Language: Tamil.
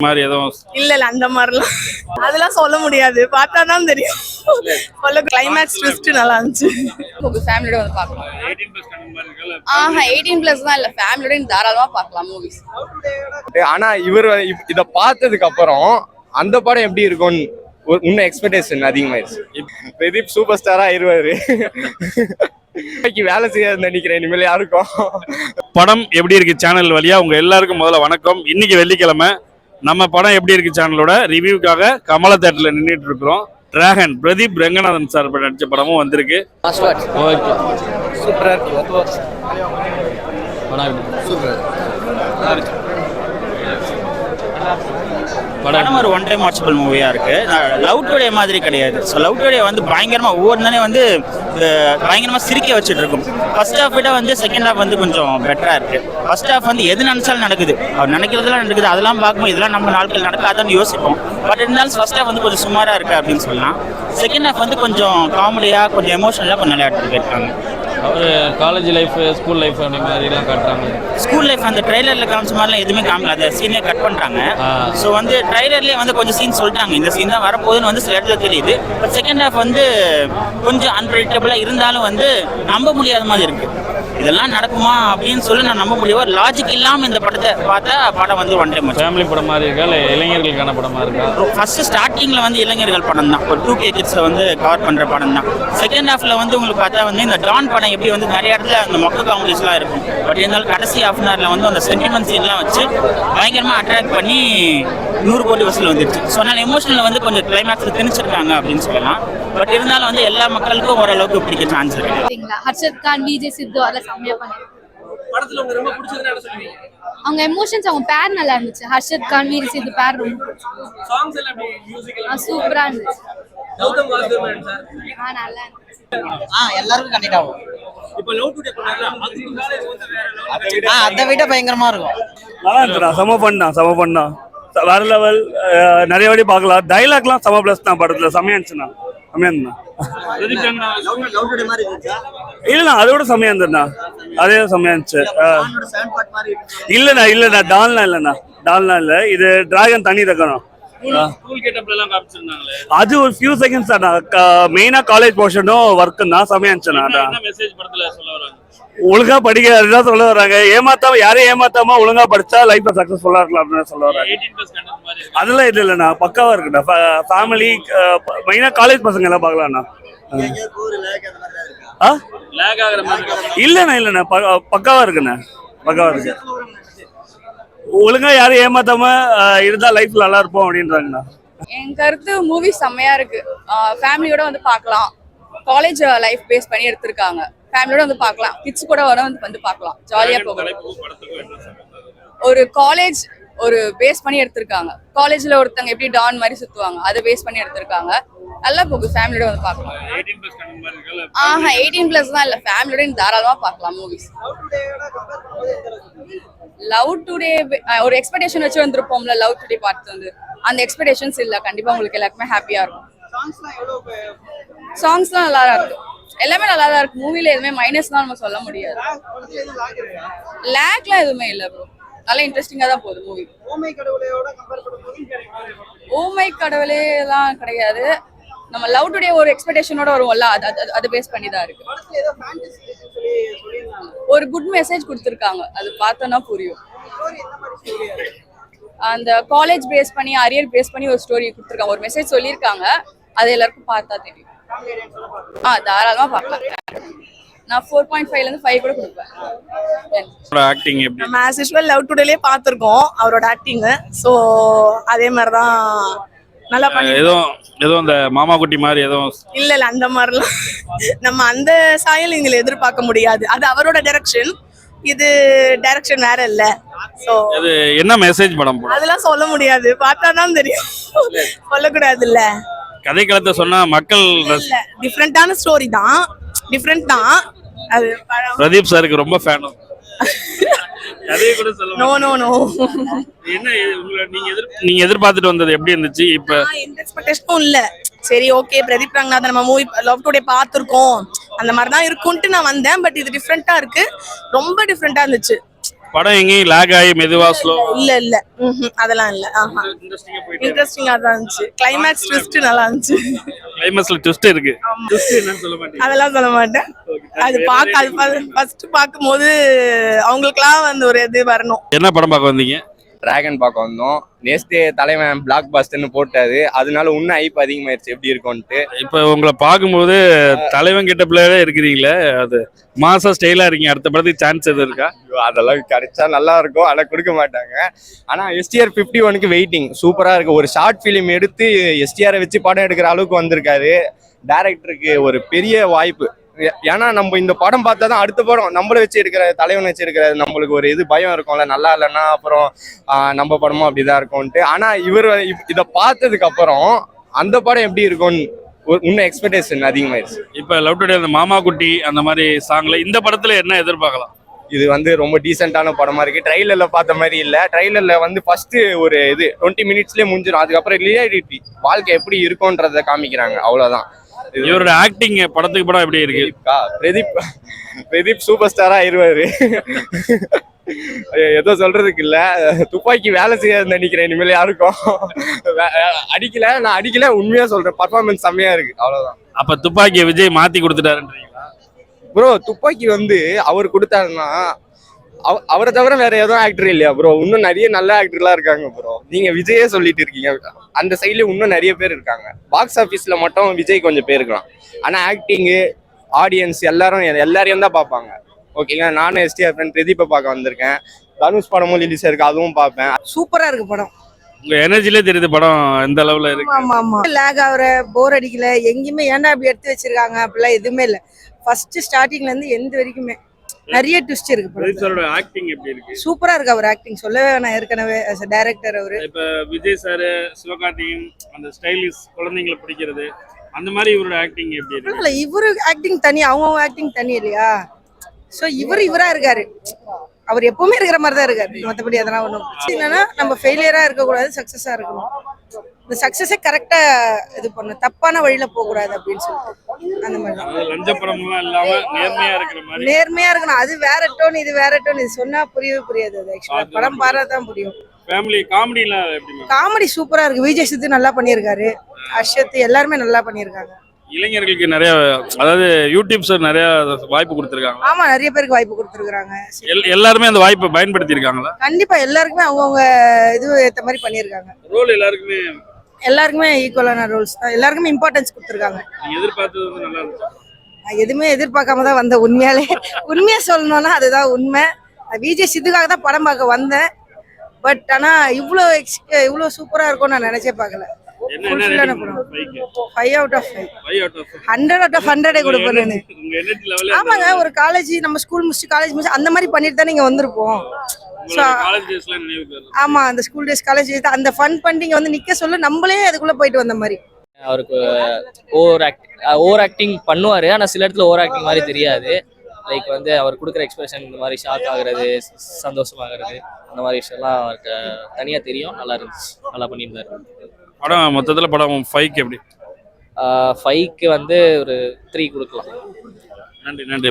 மாதிரி எதுவும் இல்ல அந்த மாதிரிலாம் அதெல்லாம் சொல்ல முடியாது, பார்த்தா தான் தெரியும். சொல்ல கிளைமேக்ஸ் ட்விஸ்ட் நல்லா இருந்துச்சு. ஃபேமிலியோட வந்து பார்க்கலாம். 18+ தான் இல்ல, ஃபேமிலியோட தாராளமா பார்க்கலாம் மூவிஸ். ஆனா இவர் இத பார்த்ததுக்கு அப்புறம் அந்த படம் எப்படி இருக்கும்னு இன்னும் எக்ஸ்பெக்டேஷன் அதிகமாயிருச்சு. பிரதீப் சூப்பர் ஸ்டாரா ஆயிருவாரு. வேலை செய்யாது நினைக்கிறேன் இனிமேல் யாருக்கும். படம் எப்படி இருக்கு சேனல் வழியா உங்க எல்லாருக்கும் முதல்ல வணக்கம். இன்னைக்கு வெள்ளிக்கிழமை நம்ம படம் எப்படி இருக்கு சேனலோட ரிவ்யூக்காக கமலா தேட்டர்ல நின்றுட்டு இருக்கிறோம். டிராகன் பிரதீப் ரெங்கநாதன் சார் நடிச்ச படமும் வந்திருக்கு. படம் ஒரு ஒன் டைம் வாட்சபிள் மூவியா இருக்கு. லவ் டுடே மாதிரி கிடையாது. ஸோ லவ் டுடே வந்து பயங்கரமா ஒவ்வொரு தானே வந்து பயங்கரமா சிரிக்க வச்சுட்டு இருக்கும். ஃபர்ஸ்ட் ஹாஃப் விட வந்து செகண்ட் ஹாஃப் வந்து கொஞ்சம் பெட்டரா இருக்கு. ஃபர்ஸ்ட் ஹாஃப் வந்து எது நினைச்சாலும் நடக்குது, அவர் நினைக்கிறதுலாம் நடக்குது, அதெல்லாம் பார்க்கும்போது இதெல்லாம் நம்ம நாட்கள் நடக்காதுன்னு யோசிப்போம். பட் இருந்தாலும் ஃபர்ஸ்ட் ஹாஃப் வந்து கொஞ்சம் சுமாரா இருக்கு அப்படின்னு சொல்லலாம். செகண்ட் ஹாஃப் வந்து கொஞ்சம் காமெடியா கொஞ்சம் எமோஷனலா கொஞ்சம் நல்லா எடுத்துட்டு போயிருக்காங்க. அவர் காலேஜ் லைஃப் ஸ்கூல் லைஃப் அந்த மாதிரிலாம் காட்டுறாங்க. ஸ்கூல் லைஃப் அந்த ட்ரைலரில் காமிச்ச மாதிரிலாம் எதுவுமே காமல, அந்த சீனே கட் பண்ணுறாங்க. ஸோ வந்து ட்ரைலர்லேயே வந்து கொஞ்சம் சீன் சொல்லிட்டாங்க, இந்த சீன் தான் வரப்போகுதுன்னு வந்து சில இடத்துல தெரியுது. பட் செகண்ட் ஹாஃப் வந்து கொஞ்சம் அன்பிரடிக்டபிளாக இருந்தாலும் வந்து நம்ப முடியாத மாதிரி இருக்குது. இதெல்லாம் நடக்குமா அப்படின்னு சொல்லி நான் நம்ப முடியும். ஒரு லாஜிக் இல்லாமல் இந்த படத்தை பார்த்தா படம் வந்து ஒன் டைம் ஃபேமிலி படம் மாதிரி இருக்கா இல்லை இளைஞர்களுக்கான படமாக இருக்கா? ஃபர்ஸ்ட் ஸ்டார்டிங்கில் வந்து இளைஞர்கள் படம் தான், ஒரு 2K கிட்ஸை வந்து கவர் பண்ணுற படம் தான். செகண்ட் ஹாஃபில் வந்து உங்களுக்கு பார்த்தா வந்து இந்த டான் படம் எப்படி வந்து நிறைய இடத்துல அந்த மொக்க காமெடிஸ்லாம் இருக்கும். பட் இருந்தாலும் கடைசி ஹாஃப் அன் ஹவரில் வந்து அந்த சென்டிமெண்ட் சீன்லாம் வச்சு பயங்கரமாக அட்ராக்ட் பண்ணி 100 கோடி வசூல் வந்துருச்சு. ஸோ அதனால் எமோஷனில் வந்து கொஞ்சம் கிளைமேக்ஸில் திணிச்சிருக்காங்க அப்படின்னு சொல்லலாம். பட் இருந்தாலும் வந்து எல்லா மக்களுக்கும் ஓரளவுக்கு பிடிக்க சான்ஸ் இருக்கு. ஹர்ஷத் கான், விஜய் சித்து அதெல்லாம் செம்மையா பண்ணாங்க. படத்துல உங்களுக்கு ரொம்ப பிடிச்சது என்ன சொல்லுவீங்க? அவங்க எமோஷன்ஸ், அவங்க பேர் நல்லா இருந்துச்சு. ஹர்ஷத் கான், விஜய் சித்து பேர் ரொம்ப பிடிச்சது. சாங்ஸ் எல்லாம் எப்படி, மியூசிக் எல்லாம் சூப்பரா இருந்துச்சு. கௌதம் வாசுதேவன் சார் நல்லா இருந்துச்சு. எல்லாருக்கும் கனெக்ட் ஆகும். இப்போ லவ் டுடே பண்ணாங்க, அதுக்கு மேல இது வந்து வேற லெவல். அதை விட பயங்கரமா இருக்கும். நல்லா இருந்துடா, செம பண்ணா வேற லெவல். நிறைய வாட்டி பார்க்கலாம். டைலாக்லாம் செம பிளஸ் தான் படத்துல. செமையா இருந்துச்சுண்ணா, செமையா இருந்தா. இல்லண்ணா அதோட செமையா இருந்ததுண்ணா, அதே செமையா இருந்துச்சு. இல்லண்ணா டால்னா இல்ல, இது டிராகன் தனி ரகம். அது ஒரு ஃபியூ செகண்ட்ஸ் தான். மெயினா காலேஜ் போர்ஷனும் ஒர்க்கும் தான் செமையா இருந்துச்சுண்ணா. ஒழுங்கா படிக்கிறதுதான் சொல்ல வராங்க. யாரையும் ஏமாத்தாம ஒழுங்கா படிச்சா லைஃப்ல சக்சஸ்ஃபுல்லா இருக்கலாம் அப்படின்னு சொல்ல வராங்க. அதெல்லாம் இல்லைண்ணா, பக்காவா இருக்குண்ணா. ஃபேமிலி மெயினா காலேஜ் பசங்க எல்லாம் பார்க்கலாம்ண்ணா. இல்லண்ணா பக்காவா இருக்குண்ணா, பக்காவா இருக்கு. ஒழுங்கா யாரும் ஏமாத்தாம இருந்தா லைஃப்ல நல்லா இருப்போம் அப்படின்றாங்கண்ணா. என் கருத்து மூவி செம்மையா இருக்கு. ஃபேமிலியோட வந்து பார்க்கலாம். காலேஜ் லைஃப் பேஸ் பண்ணி எடுத்திருக்காங்க. ஃபேமிலியோட வந்து பார்க்கலாம், கிட்ஸ் கூட வந்து பார்க்கலாம், ஜாலியா போகலாம். ஒரு காலேஜ் ஒரு பேஸ் பண்ணி எடுத்திருக்காங்க. காலேஜ்ல ஒருத்தங்க எப்படி டான் மாதிரி சுத்துவாங்க, அதை பேஸ் பண்ணி எடுத்திருக்காங்க. நல்லா போகுது, ஃபேமிலியோட வந்து பார்க்கலாம். 18+ தான் இல்ல, ஃபேமிலியோட தாராளமா பார்க்கலாம் மூவிஸ். லவ் டுடே ஒரு எக்ஸ்பெக்டேஷன் வச்சு வந்திருப்போம்ல, லவ் டுடே பார்த்து வந்து அந்த எக்ஸ்பெக்டேஷன்ஸ் இல்ல. கண்டிப்பா உங்களுக்கு எல்லாருக்குமே ஹாப்பியா இருக்கும். சாங்ஸ்லாம் நல்லா இருக்கு, எல்லாமே நல்லா தான் இருக்கு. மூவில எதுவுமே மைனஸ் தான் நம்ம சொல்ல முடியாது. லேக்லாம் எதுவுமே இல்ல ப்ரோ, நல்லா இன்ட்ரெஸ்டிங்கா தான் போகுது மூவி. ஓமை கடவுளே எல்லாம் கிடையாது. நம்ம லவ் டுடே ஒரு எக்ஸ்பெக்டேஷனோட வருவோம்ல, அது பேஸ் பண்ணி தான் இருக்கு. ஒரு குட் மெசேஜ் கொடுத்துருக்காங்க, அது பார்த்தோன்னா புரியும். அந்த காலேஜ் பேஸ் பண்ணி அரியர் பேஸ் பண்ணி ஒரு ஸ்டோரி கொடுத்துருக்காங்க, ஒரு மெசேஜ் சொல்லியிருக்காங்க. அது எல்லாருக்கும் பார்த்தா தெரியும். தாராளமா பார்க்கலாம். நான் 4.5 5 கூட கொடுப்பேன். ஆக்டிங் எப்படி? நம்ம ஆஸ் யூசுவல் லவ் டுடேலே பார்த்துருக்கோம் அவரோட ஆக்டிங். ஸோ அதே மாதிரி தான் நல்லா பண்ணி. ஏதோ அந்த மாமா குட்டி மாதிரி எதுவும் இல்ல அந்த மாதிரிலாம் நம்ம அந்த சாயல் நீங்க எதிர்பார்க்க முடியாது. அது அவரோட டைரக்ஷன், இது டைரக்ஷன் வேற இல்ல. சோ அது என்ன மெசேஜ் படம்? அதெல்லாம் சொல்ல முடியாது, பார்த்தா தான் தெரியும். சொல்லக்கூடாது இல்ல. கதை களத்தை சொன்னா மக்கள் டிஃப்ரெண்டான ஸ்டோரி தான், டிஃப்ரெண்ட் தான். அது பிரதீப் சாருக்கு ரொம்ப ஃபேன். கதையை கூட சொல்ல நோ நோ நோ. என்ன நீங்க எதிர்பார்த்துட்டு வந்தது எப்படி இருந்துச்சு? இப்ப எந்த எக்ஸ்பெக்டேஷனும் இல்ல. சரி ஓகே, பிரதீப் ரங்கநாதன் நம்ம மூவி லவ் டுடே பார்த்துருக்கோம், அந்த மாதிரி தான் இருக்கும்ட்டு நான் வந்தேன். பட் இது டிஃப்ரெண்டா இருக்கு, ரொம்ப டிஃப்ரெண்டா இருந்துச்சு. படம் எங்கேயும் லேக் ஆகி மெதுவா ஸ்லோ இல்ல அதெல்லாம் இல்ல. ஆஹா, இன்ட்ரெஸ்டிங்கா தான் இருந்துச்சு. கிளைமேக்ஸ் ட்விஸ்ட் நல்லா இருந்துச்சு. கிளைமேக்ஸ்ல ட்விஸ்ட் இருக்கு. ட்விஸ்ட் என்னன்னு சொல்ல மாட்டீங்க? அதெல்லாம் சொல்ல மாட்டேன். அது ஃபர்ஸ்ட் பார்க்கும்போது அவங்களுக்குலாம் வந்து ஒரு இது வரணும். என்ன படம் பார்க்க வந்தீங்க? டிராகன் பார்க்க வந்தோம். நேஸ்டே தலைவன் பிளாக் பஸ்டர்னு போட்டாரு, அதனால இன்னும் ஐப் அதிகமாயிருச்சு எப்படி இருக்கும்ட்டு. இப்ப உங்களை பார்க்கும்போது தலைவன் கிட்ட பிள்ளையே இருக்கிறீங்களே, அது மாசா ஸ்டைலா இருக்கீங்க. அடுத்த படத்துக்கு சான்ஸ் எதுவும் இருக்கா? அதெல்லாம் கிடைச்சா நல்லா இருக்கும், ஆனா கொடுக்க மாட்டாங்க. ஆனா எஸ்டிஆர் 51க்கு வெயிட்டிங். சூப்பரா இருக்கு. ஒரு ஷார்ட் ஃபிலிம் எடுத்து எஸ்டிஆரை வச்சு படம் எடுக்கிற அளவுக்கு வந்திருக்காரு. டைரக்டருக்கு ஒரு பெரிய வாய்ப்பு. ஏன்னா நம்ம இந்த படம் பார்த்தா தான் அடுத்த படம் நம்மளை வச்சு எடுக்கிற, தலைவனை வச்சு எடுக்கிற நம்மளுக்கு ஒரு இது பயம் இருக்கும்ல, நல்லா இல்லைன்னா அப்புறம் நம்ம படமும் அப்படிதான் இருக்கும்ட்டு. ஆனா இவர் இதை பார்த்ததுக்கு அப்புறம் அந்த படம் எப்படி இருக்கும்னு இன்னும் எக்ஸ்பெக்டேஷன் அதிகமாயிருச்சு. இப்ப லவ் டுடே அந்த மாமா குட்டி அந்த மாதிரி சாங்ல இந்த படத்துல என்ன எதிர்பார்க்கலாம்? இது வந்து ரொம்ப டீசென்டான படமா இருக்கு. ட்ரைலர்ல பார்த்த மாதிரி இல்ல. ட்ரைலர்ல வந்து ஃபர்ஸ்ட் ஒரு இது 20 மினிட்ஸ்லயே முடிஞ்சிடும். அதுக்கப்புறம் ரியாலிட்டி வாழ்க்கை எப்படி இருக்கும்ன்றத காமிக்கிறாங்க, அவ்வளவுதான். இவரோட ஆக்டிங் படத்துக்கு படம் எப்படி இருக்கு? பிரதீப் சூப்பர் ஸ்டாரா ஆயிருவாரு. ஏதோ சொல்றதுக்கு இல்ல. துப்பாக்கி வேலை செய்யாது நினைக்கிறேன் இனிமேல் யாருக்கும். நான் அடிக்கல, உண்மையா சொல்றேன். பர்ஃபார்மன்ஸ் செம்மையா இருக்கு, அவ்வளவுதான். அப்ப துப்பாக்கியை விஜய் மாத்தி கொடுத்துட்டாருன்றீங்களா? ப்ரோ துப்பாக்கி வந்து அவர் கொடுத்தாருன்னா அவரை தவிர வேற எதுவும் ஆக்டர் இல்லையா ப்ரோ? இன்னும் நிறைய நல்ல ஆக்டர்லாம் இருக்காங்க ப்ரோ. நீங்க விஜயே சொல்லிட்டு இருக்கீங்க, அந்த சைட்ல இன்னும் நிறைய பேர் இருக்காங்க. பாக்ஸ் ஆஃபீஸ்ல மட்டும் விஜய் கொஞ்சம் பேர் இருக்கலாம். ஆனா ஆக்டிங்கு, ஆடியன்ஸ் எல்லாரையும் தான் பார்ப்பாங்க. ஓகேங்க, நானும் எஸ்டிஆர் ஃப்ரெண்ட் பிரதீப்பை பார்க்க வந்திருக்கேன். தனுஷ் படமும் ரிலீஸ் இருக்கு, அதுவும் பார்ப்பேன். சூப்பரா இருக்கு படம். உங்க எனர்ஜிலே தெரியுது படம் எந்த லெவல்ல இருக்கு. ஆமா லேக் ஆகுற, போர் அடிக்கல, எங்கேயுமே ஏன்டா அப்படி எடுத்து வச்சிருக்காங்க அப்படிலாம் எதுவுமே இல்ல. ஃபர்ஸ்ட் ஸ்டார்டிங்ல இருந்து எந்த வரைக்குமே நிறைய ட்விஸ்ட் இருக்கு. பிரதீப் சாரோட ஆக்டிங் எப்படி இருக்கு? சூப்பரா இருக்கு அவர் ஆக்டிங். சொல்லவே வேணாம், ஏற்கனவே as a டைரக்டர் அவரு. இப்ப விஜய் சார், சிவகார்த்திகேயன் அந்த ஸ்டைலிஷ் குழந்தைங்களை பிடிக்கிறது அந்த மாதிரி இவரோட ஆக்டிங் எப்படி இருக்கு? இல்ல இவரு ஆக்டிங் தனி, அவங்க ஆக்டிங் தனி இல்லையா? சோ இவரா இருக்காரு. அவர் எப்பவுமே இருக்கிற மாதிரி தான் இருக்காரு. மற்றபடி அதெல்லாம் ஒன்றும் என்னன்னா நம்ம ஃபெயிலியரா இருக்கக்கூடாது, சக்சஸா இருக்கணும். இந்த சக்சஸை கரெக்டா இது பண்ணணும், தப்பான வழியில போக கூடாது அப்படின்னு சொல்லிட்டு அந்த மாதிரி லஞ்ச படம்லாம் இல்லாம நேர்மையா இருக்கிற மாதிரி. நேர்மையா இருக்கணும். அது வேற டோன், இது வேற டோன். இது சொன்னா புரியவே புரியாது. அது ஆக்சுவலா படம் பார்த்தா தான் புரியும். ஃபேமிலி காமெடிலாம் எப்படி? காமெடி சூப்பரா இருக்கு. விஜய் சித்து நல்லா பண்ணியிருக்காரு, ஹர்ஷத் எல்லாருமே நல்லா பண்ணியிருக்காங்க. இளைஞர்களுக்கு நிறைய, அதாவது யூடியூப்ஸ் நிறைய வாய்ப்பு கொடுத்துருக்காங்க. ஆமா, நிறைய பேருக்கு வாய்ப்பு கொடுத்துருக்காங்க. எல்லாருமே அந்த வாய்ப்பை பயன்படுத்தி இருக்காங்களா? கண்டிப்பா எல்லாருக்குமே அவங்கவுங்க இது ஏற்ற மாதிரி பண்ணியிருக்காங்க. ரோல் எல்லாருக்குமே ஈக்குவலான ரோல்ஸ் தான். எல்லாருக்குமே இம்பார்ட்டன்ஸ் கொடுத்துருக்காங்க. எதிர்பார்த்தது வந்து நல்லா இருந்துச்சு. எதுவுமே எதிர்பார்க்காம தான் வந்த. உண்மையா சொல்லணும்னா அதுதான் உண்மை. விஜய் சித்துக்காக தான் படம் பார்க்க வந்தேன். பட் ஆனா இவ்வளோ சூப்பரா இருக்கும்னு நான் நினைச்சே பார்க்கல. 5 out of 5. 100 out of 100 கொடுப்பேன். ஆமாங்க, ஒரு காலேஜ் நம்ம ஸ்கூல் முடிச்சு காலேஜ் முடிச்சு அந்த மாதிரி பண்ணிட்டு தான் நீங்க வந்திருப்போம். ஆமா, அந்த ஸ்கூல் டேஸ் காலேஜ் டேஸ் அந்த ஃபன் பண்ணிங்க வந்து நிக்க சொல்ல நம்மளே அதுக்குள்ள போயிட்டு வந்த மாதிரி. அவருக்கு ஓவர் ஆக்டிங் பண்ணுவாரு, ஆனா சில இடத்துல ஓவர் ஆக்டிங் மாதிரி தெரியாது. லைக் வந்து அவர் கொடுக்குற எக்ஸ்பிரஷன் இந்த மாதிரி ஷாக் ஆகுறது, சந்தோஷமாகிறது, அந்த மாதிரி விஷயம்லாம் அவருக்கு தனியா தெரியும். நல்லா இருந்துச்சு, நல்லா பண்ணியிருந்தாரு. படம் மொத்தத்துல படம் 5க்கு எப்படி? 5க்கு வந்து ஒரு 3 கொடுக்கலாம். நன்றி.